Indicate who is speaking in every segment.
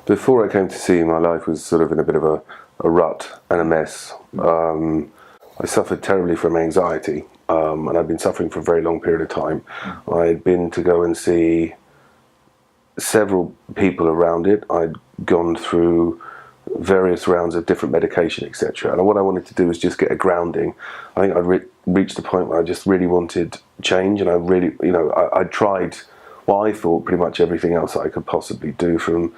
Speaker 1: Before I came to see you, my life was sort of in a bit of a rut and a mess. I suffered terribly from anxiety, and I'd been suffering for a very long period of time. I'd been to go and see several people around it. I'd gone through various rounds of different medication, etc. And what I wanted to do was just get a grounding. I think I'd reached the point where I just really wanted change, and I really, I tried what I thought pretty much everything else that I could possibly do, from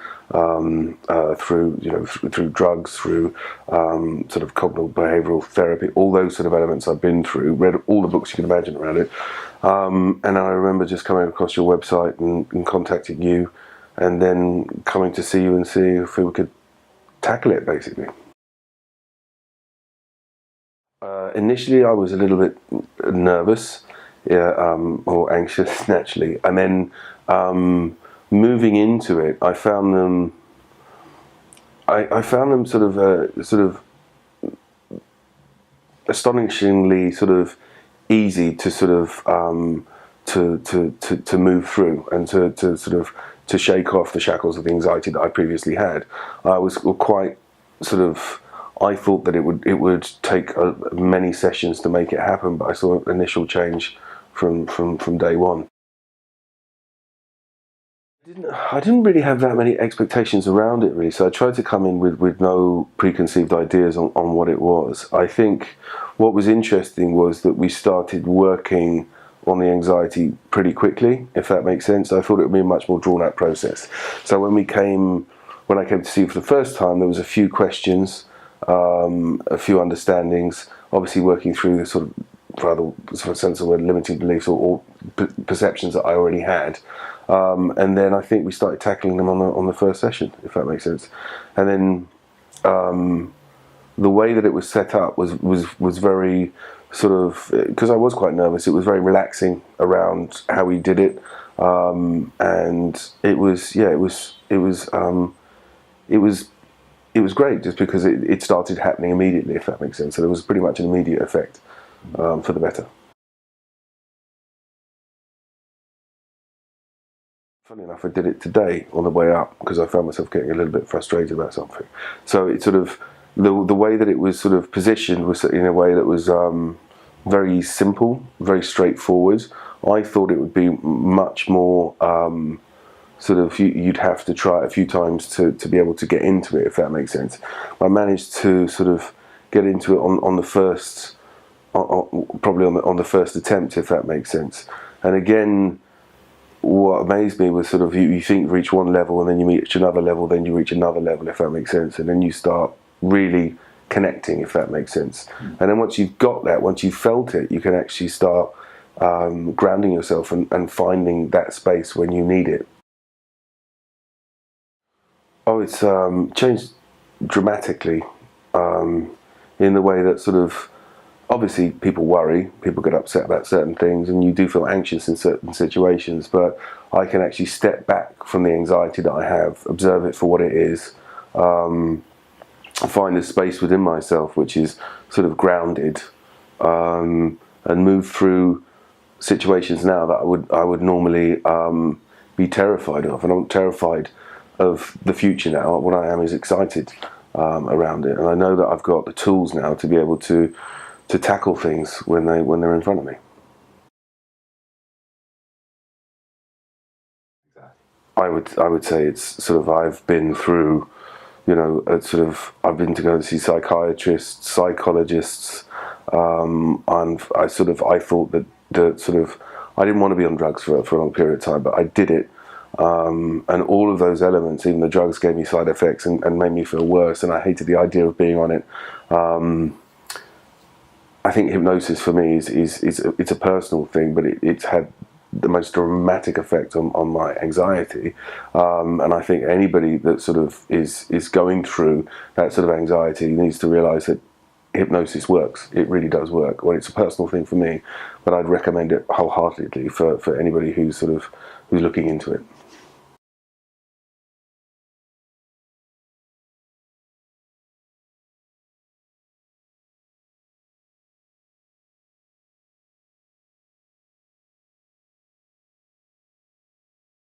Speaker 1: through drugs, through sort of cognitive behavioural therapy, all those sort of elements I've been through, read all the books you can imagine around it. And I remember just coming across your website and contacting you, and then coming to see you and see if we could tackle it, basically. Initially, I was a little bit nervous, or anxious, naturally, and then moving into it, I found them. I found them sort of astonishingly sort of easy to sort of to move through, and to sort of to shake off the shackles of the anxiety that I previously had. I was quite sort of. I thought that it would take many sessions to make it happen, but I saw initial change from day one. I didn't really have that many expectations around it, really, so I tried to come in with no preconceived ideas on what it was. I think what was interesting was that we started working on the anxiety pretty quickly, if that makes sense. I thought it would be a much more drawn out process. So when I came to see you for the first time, there was a few questions, a few understandings, obviously working through the sort of rather sort of sense of limiting beliefs or perceptions that I already had, and then I think we started tackling them on the first session, if that makes sense. And then the way that it was set up was very sort of, because I was quite nervous, it was very relaxing around how we did it, and it was great, just because it started happening immediately, if that makes sense. So there was pretty much an immediate effect, for the better. Funny enough, I did it today on the way up because I found myself getting a little bit frustrated about something. So it sort of, the way that it was sort of positioned was in a way that was very simple, very straightforward. I thought it would be much more sort of, you'd have to try it a few times to be able to get into it, if that makes sense. I managed to sort of get into it on the first, probably on the first attempt, if that makes sense. And again, what amazed me was sort of, you think you reach one level, and then you reach another level, then you reach another level, if that makes sense, and then you start really connecting, if that makes sense. And then once you've got that, once you've felt it, you can actually start grounding yourself and finding that space when you need it. Oh, it's changed dramatically, in the way that sort of, obviously people worry, people get upset about certain things, and you do feel anxious in certain situations, but I can actually step back from the anxiety that I have, observe it for what it is, find a space within myself which is sort of grounded, and move through situations now that I would normally be terrified of. And I'm terrified of the future now. What I am is excited around it, and I know that I've got the tools now to be able to tackle things when they're in front of me. I would say it's sort of, I've been through, I've been to go and see psychiatrists, psychologists, and I thought that I didn't want to be on drugs for a long period of time, but I did it. And all of those elements, even the drugs, gave me side effects and made me feel worse, and I hated the idea of being on it. I think hypnosis for me it's a personal thing, but it's had the most dramatic effect on my anxiety, and I think anybody that sort of is going through that sort of anxiety needs to realise that hypnosis works. It really does work. Well, it's a personal thing for me, but I'd recommend it wholeheartedly for anybody who's looking into it.